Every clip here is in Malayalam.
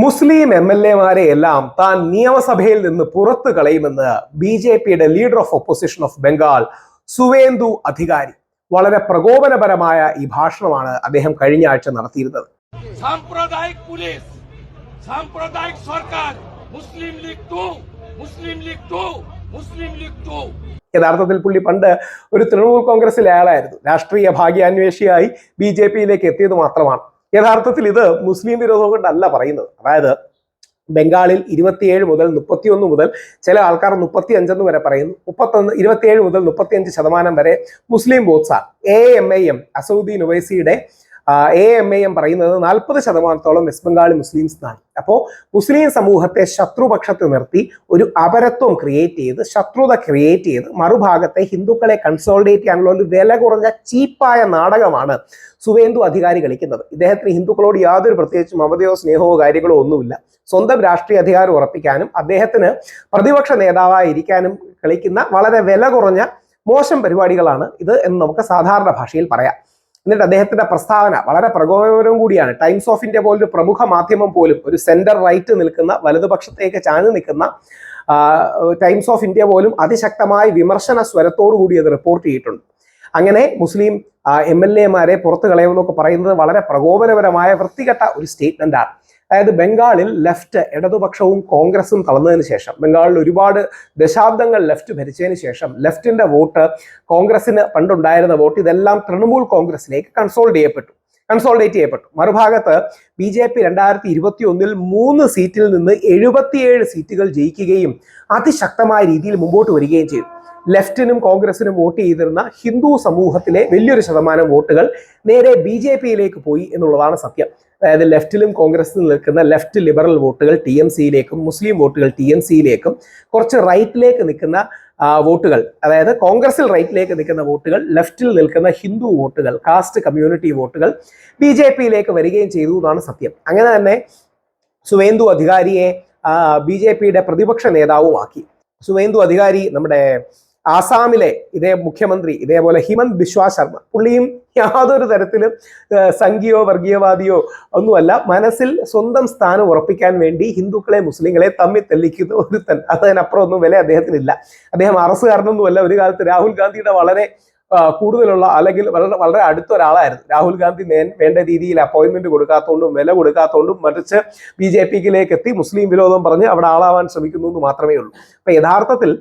മുസ്ലിം MLA-മാരെ എല്ലാം താൻ നിയമസഭയിൽ നിന്ന് പുറത്തു കളയുമെന്ന് BJP-യുടെ leader of opposition of Bengal Suvendu Adhikari വളരെ പ്രകോപനപരമായ ഈ ഭാഷണമാണ് അദ്ദേഹം കഴിഞ്ഞ ആഴ്ച നടത്തിയിരുന്നത്. സാമ്പ്രദായിക് പോലീസ്, സാമ്പ്രദായിക് സർക്കാർ, മുസ്ലിം ലീഗ് 2, മുസ്ലിം ലീഗ് 2, മുസ്ലിം ലീഗ് 2. യഥാർത്ഥത്തിൽ പുള്ളി പണ്ട് ഒരു തൃണമൂൽ കോൺഗ്രസിലെ ആളായിരുന്നു. രാഷ്ട്രീയ ഭാഗ്യാന്വേഷിയായി BJP-യിലേക്ക് എത്തിയത് മാത്രമാണ്. യഥാർത്ഥത്തിൽ ഇത് മുസ്ലിം വിരോധം കൊണ്ടല്ല പറയുന്നത്. അതായത് ബംഗാളിൽ 27 മുതൽ 31 മുതൽ ചില ആൾക്കാർ 35 വരെ പറയുന്നു, 27 മുതൽ 35% വരെ മുസ്ലിം വോട്ട്സാണ്. AMIM അസൗദ്ദീൻ ഒവൈസിയുടെ AMIM പറയുന്നത് 40% വെസ്റ്റ് ബംഗാളി മുസ്ലിംസ് എന്നാണ്. അപ്പോൾ മുസ്ലിം സമൂഹത്തെ ശത്രുപക്ഷത്ത് നിർത്തി ഒരു അപരത്വം ക്രിയേറ്റ് ചെയ്ത്, ശത്രുത ക്രിയേറ്റ് ചെയ്ത് മറുഭാഗത്തെ ഹിന്ദുക്കളെ കൺസോളിഡേറ്റ് ചെയ്യാനുള്ള ഒരു വില കുറഞ്ഞ ചീപ്പായ നാടകമാണ് സുവേന്ദു അധികാരി കളിക്കുന്നത്. ഇദ്ദേഹത്തിന് ഹിന്ദുക്കളോട് യാതൊരു പ്രത്യേകിച്ച് മമതയോ സ്നേഹമോ കാര്യങ്ങളോ ഒന്നുമില്ല. സ്വന്തം രാഷ്ട്രീയ അധികാരം ഉറപ്പിക്കാനും അദ്ദേഹത്തിന് പ്രതിപക്ഷ നേതാവായിരിക്കാനും കളിക്കുന്ന വളരെ വില കുറഞ്ഞ മോശം പരിപാടികളാണ് ഇത് എന്ന് നമുക്ക് സാധാരണ ഭാഷയിൽ പറയാം. എന്നിട്ട് അദ്ദേഹത്തിന്റെ പ്രസ്താവന വളരെ പ്രകോപനപരവും കൂടിയാണ്. ടൈംസ് ഓഫ് ഇന്ത്യ പോലൊരു പ്രമുഖ മാധ്യമം പോലും, ഒരു സെന്റർ റൈറ്റ് നിൽക്കുന്ന, വലതുപക്ഷത്തേക്ക് ചാഞ്ഞു നിൽക്കുന്ന ടൈംസ് ഓഫ് ഇന്ത്യ പോലും അതിശക്തമായ വിമർശന സ്വരത്തോടു കൂടി അത് റിപ്പോർട്ട് ചെയ്തിട്ടുണ്ട്. അങ്ങനെ മുസ്ലിം MLA-മാരെ പുറത്തു കളയുമെന്നൊക്കെ പറയുന്നത് വളരെ പ്രകോപനപരമായ വൃത്തികെട്ട ഒരു സ്റ്റേറ്റ്മെന്റ് ആണ്. അതായത് ബംഗാളിൽ ലെഫ്റ്റ്, ഇടതുപക്ഷവും കോൺഗ്രസും തളർന്നതിന് ശേഷം, ബംഗാളിൽ ഒരുപാട് ദശാബ്ദങ്ങൾ ലെഫ്റ്റ് ഭരിച്ചതിന് ശേഷം ലെഫ്റ്റിന്റെ വോട്ട്, കോൺഗ്രസിന് പണ്ടുണ്ടായിരുന്ന വോട്ട്, ഇതെല്ലാം തൃണമൂൽ കോൺഗ്രസിലേക്ക് കൺസോൾഡേറ്റ് ചെയ്യപ്പെട്ടു. മറുഭാഗത്ത് BJP 2021 3 സീറ്റിൽ നിന്ന് 77 സീറ്റുകൾ ജയിക്കുകയും അതിശക്തമായ രീതിയിൽ മുമ്പോട്ട് വരികയും ചെയ്തു. ലെഫ്റ്റിനും കോൺഗ്രസിനും വോട്ട് ചെയ്തിരുന്ന ഹിന്ദു സമൂഹത്തിലെ വലിയൊരു ശതമാനം വോട്ടുകൾ നേരെ BJP-യിലേക്ക് പോയി എന്നുള്ളതാണ് സത്യം. അതായത് ലെഫ്റ്റിലും കോൺഗ്രസിലും നിൽക്കുന്ന ലെഫ്റ്റ് ലിബറൽ വോട്ടുകൾ TMC-യിലേക്കും, മുസ്ലിം വോട്ടുകൾ TMC-യിലേക്കും, കുറച്ച് റൈറ്റിലേക്ക് നിൽക്കുന്ന വോട്ടുകൾ, അതായത് കോൺഗ്രസിൽ റൈറ്റിലേക്ക് നിൽക്കുന്ന വോട്ടുകൾ, ലെഫ്റ്റിൽ നിൽക്കുന്ന ഹിന്ദു വോട്ടുകൾ, കാസ്റ്റ് കമ്മ്യൂണിറ്റി വോട്ടുകൾ BJP-യിലേക്ക് വരികയും ചെയ്തു എന്നാണ് സത്യം. അങ്ങനെ തന്നെ സുവേന്ദു അധികാരിയെ BJP-യുടെ പ്രതിപക്ഷ നേതാവുമാക്കി. സുവേന്ദു അധികാരി നമ്മുടെ ആസാമിലെ ഇതേ മുഖ്യമന്ത്രി, ഇതേപോലെ ഹിമന്ത് ബിശ്വ ശർമ്മ, പുള്ളിയും യാതൊരു തരത്തിലും സംഘിയോ വർഗീയവാദിയോ ഒന്നുമല്ല. മനസ്സിൽ സ്വന്തം സ്ഥാനം ഉറപ്പിക്കാൻ വേണ്ടി ഹിന്ദുക്കളെ മുസ്ലിങ്ങളെ തമ്മിൽ തെല്ലിക്കുന്ന ഒരുത്തൻ, അതിനപ്പുറം ഒന്നും വില അദ്ദേഹത്തിനില്ല. അദ്ദേഹം അറസ്റ്റുകാരനൊന്നുമല്ല. ഒരു കാലത്ത് രാഹുൽ ഗാന്ധിയുടെ വളരെ കൂടുതലുള്ള, അല്ലെങ്കിൽ വളരെ അടുത്ത ഒരാളായിരുന്നു. രാഹുൽ ഗാന്ധി വേണ്ട രീതിയിൽ അപ്പോയിന്റ്മെന്റ് കൊടുക്കാത്തതുകൊണ്ടും വില കൊടുക്കാത്തതുകൊണ്ടും മറിച്ച് BJP-യിലേക്ക് എത്തി മുസ്ലിം വിരോധം പറഞ്ഞ് അവിടെ ആളാവാൻ ശ്രമിക്കുന്നു എന്ന് മാത്രമേ ഉള്ളൂ. അപ്പൊ യഥാർത്ഥത്തിൽ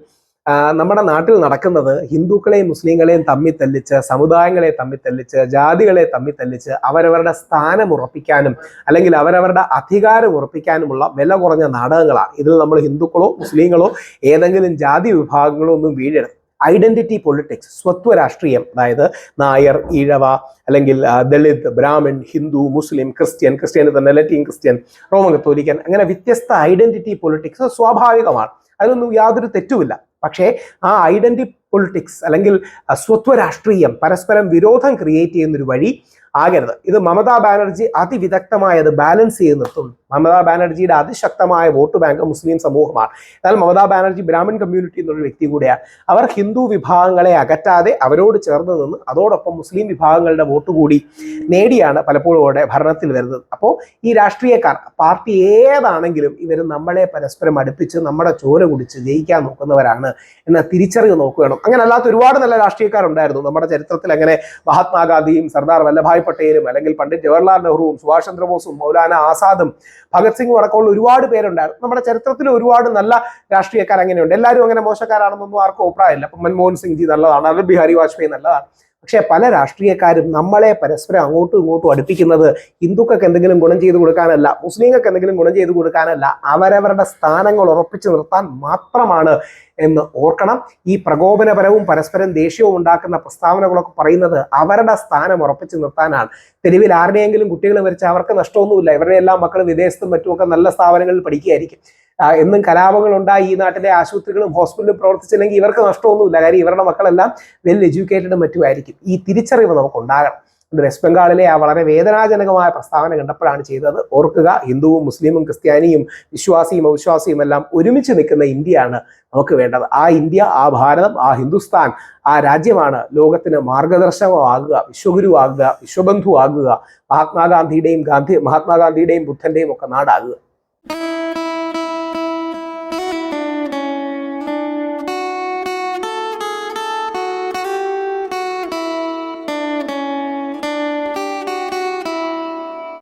നമ്മുടെ നാട്ടിൽ നടക്കുന്നത് ഹിന്ദുക്കളെയും മുസ്ലിങ്ങളെയും തമ്മിൽ തല്ലിച്ച്, സമുദായങ്ങളെ തമ്മിൽ തല്ലിച്ച്, ജാതികളെ തമ്മിൽ തല്ലിച്ച് അവരവരുടെ സ്ഥാനം ഉറപ്പിക്കാനും അല്ലെങ്കിൽ അവരവരുടെ അധികാരം ഉറപ്പിക്കാനുമുള്ള വില കുറഞ്ഞ നാടകങ്ങളാണ്. ഇതിൽ നമ്മൾ ഹിന്ദുക്കളോ മുസ്ലിങ്ങളോ ഏതെങ്കിലും ജാതി വിഭാഗങ്ങളോ ഒന്നും വീഴരുത്. ഐഡന്റിറ്റി പൊളിറ്റിക്സ്, സ്വത്വ രാഷ്ട്രീയം, അതായത് നായർ, ഈഴവ, അല്ലെങ്കിൽ ദളിത്, ബ്രാഹ്മിൺ, ഹിന്ദു, മുസ്ലിം, ക്രിസ്ത്യന് തന്നെ ലത്തീൻ ക്രിസ്ത്യൻ, റോമൻ കത്തോലിക്കൻ, അങ്ങനെ വ്യത്യസ്ത ഐഡന്റിറ്റി പൊളിറ്റിക്സ് സ്വാഭാവികമാണ്. അതിലൊന്നും യാതൊരു തെറ്റുമില്ല. പക്ഷേ ആ ഐഡന്റിറ്റി പൊളിറ്റിക്സ് അല്ലെങ്കിൽ സ്വത്വ രാഷ്ട്രീയം പരസ്പരം വിരോധം ക്രിയേറ്റ് ചെയ്യുന്നൊരു വഴി ആകരുത്. ഇത് മമതാ ബാനർജി അതിവിദഗ്ധമായി അത് ബാലൻസ് ചെയ്ത് നിർത്തുന്നു. മമതാ ബാനർജിയുടെ അതിശക്തമായ വോട്ട് ബാങ്ക് മുസ്ലിം സമൂഹമാണ്. എന്നാൽ മമതാ ബാനർജി ബ്രാഹ്മൺ കമ്മ്യൂണിറ്റി എന്നുള്ള വ്യക്തി കൂടെയാണ്. അവർ ഹിന്ദു വിഭാഗങ്ങളെ അകറ്റാതെ അവരോട് ചേർന്ന് നിന്ന് അതോടൊപ്പം മുസ്ലിം വിഭാഗങ്ങളുടെ വോട്ട് കൂടി നേടിയാണ് പലപ്പോഴും അവിടെ ഭരണത്തിൽ വരുന്നത്. അപ്പോൾ ഈ രാഷ്ട്രീയക്കാർ, പാർട്ടി ഏതാണെങ്കിലും ഇവർ നമ്മളെ പരസ്പരം അടുപ്പിച്ച് നമ്മുടെ ചോര കുടിച്ച് ജയിക്കാൻ നോക്കുന്നവരാണ് എന്ന തിരിച്ചറിവ് നോക്കുകയാണ്. അങ്ങനെ അല്ലാത്ത ഒരുപാട് നല്ല രാഷ്ട്രീയക്കാരുണ്ടായിരുന്നു നമ്മുടെ ചരിത്രത്തിൽ. അങ്ങനെ മഹാത്മാഗാന്ധിയും സർദാർ വല്ലഭായ് പട്ടേലും അല്ലെങ്കിൽ പണ്ഡിറ്റ് ജവഹർലാൽ നെഹ്റുവും സുഭാഷ് ചന്ദ്രബോസും മൗലാന ആസാദും ഭഗത് സിംഗും അടക്കമുള്ള ഒരുപാട് പേരുണ്ടായിരുന്നു. നമ്മുടെ ചരിത്രത്തിൽ ഒരുപാട് നല്ല രാഷ്ട്രീയക്കാർ അങ്ങനെയുണ്ട്. എല്ലാവരും അങ്ങനെ മോശക്കാരാണെന്നൊന്നും ആർക്കും അഭിപ്രായമില്ല. അപ്പം മൻമോഹൻ സിംഗ് ജി നല്ലതാണ്, അടൽ ബിഹാരി വാജ്പേയി നല്ലതാണ്. പക്ഷെ പല രാഷ്ട്രീയക്കാരും നമ്മളെ പരസ്പരം അങ്ങോട്ടും ഇങ്ങോട്ടും അടുപ്പിക്കുന്നത് ഹിന്ദുക്കൾക്ക് എന്തെങ്കിലും ഗുണം ചെയ്തു കൊടുക്കാനല്ല, മുസ്ലിങ്ങൾക്ക് എന്തെങ്കിലും ഗുണം ചെയ്തു കൊടുക്കാനല്ല, അവരവരുടെ സ്ഥാനങ്ങൾ ഉറപ്പിച്ചു നിർത്താൻ മാത്രമാണ് എന്ന് ഓർക്കണം. ഈ പ്രകോപനപരവും പരസ്പരം ദേഷ്യവും ഉണ്ടാക്കുന്ന പ്രസ്താവനകളൊക്കെ പറയുന്നത് അവരുടെ സ്ഥാനം ഉറപ്പിച്ചു നിർത്താനാണ്. തെരുവിൽ ആരുടെയെങ്കിലും കുട്ടികൾ മരിച്ച അവർക്ക് നഷ്ടമൊന്നുമില്ല. ഇവരുടെ എല്ലാ മക്കളും വിദേശത്തും മറ്റുമൊക്കെ നല്ല സ്ഥാപനങ്ങളിൽ പഠിക്കുകയായിരിക്കും. എന്നും കലാപങ്ങൾ ഉണ്ടായി ഈ നാട്ടിലെ ആശുപത്രികളും ഹോസ്പിറ്റലും പ്രവർത്തിച്ചില്ലെങ്കിൽ ഇവർക്ക് നഷ്ടമൊന്നുമില്ല. കാര്യം ഇവരുടെ മക്കളെല്ലാം വെൽ എഡ്യൂക്കേറ്റഡും മറ്റുമായിരിക്കും. ഈ തിരിച്ചറിവ് നമുക്ക് ഉണ്ടാകണം. വെസ്റ്റ് ബംഗാളിലെ ആ വളരെ വേദനാജനകമായ പ്രസ്താവന കണ്ടപ്പോഴാണ് ചെയ്തത്. ഓർക്കുക, ഹിന്ദുവും മുസ്ലിമും ക്രിസ്ത്യാനിയും വിശ്വാസിയും അവിശ്വാസിയും എല്ലാം ഒരുമിച്ച് നിൽക്കുന്ന ഇന്ത്യയാണ് നമുക്ക് വേണ്ടത്. ആ ഇന്ത്യ, ആ ഭാരതം, ആ ഹിന്ദുസ്ഥാൻ, ആ രാജ്യമാണ് ലോകത്തിന് മാർഗദർശകമാകുക, വിശ്വഗുരുവാകുക, വിശ്വബന്ധു ആകുക, മഹാത്മാഗാന്ധിയുടെയും ബുദ്ധന്റെയും ഒക്കെ നാടാകുക. കാണാം.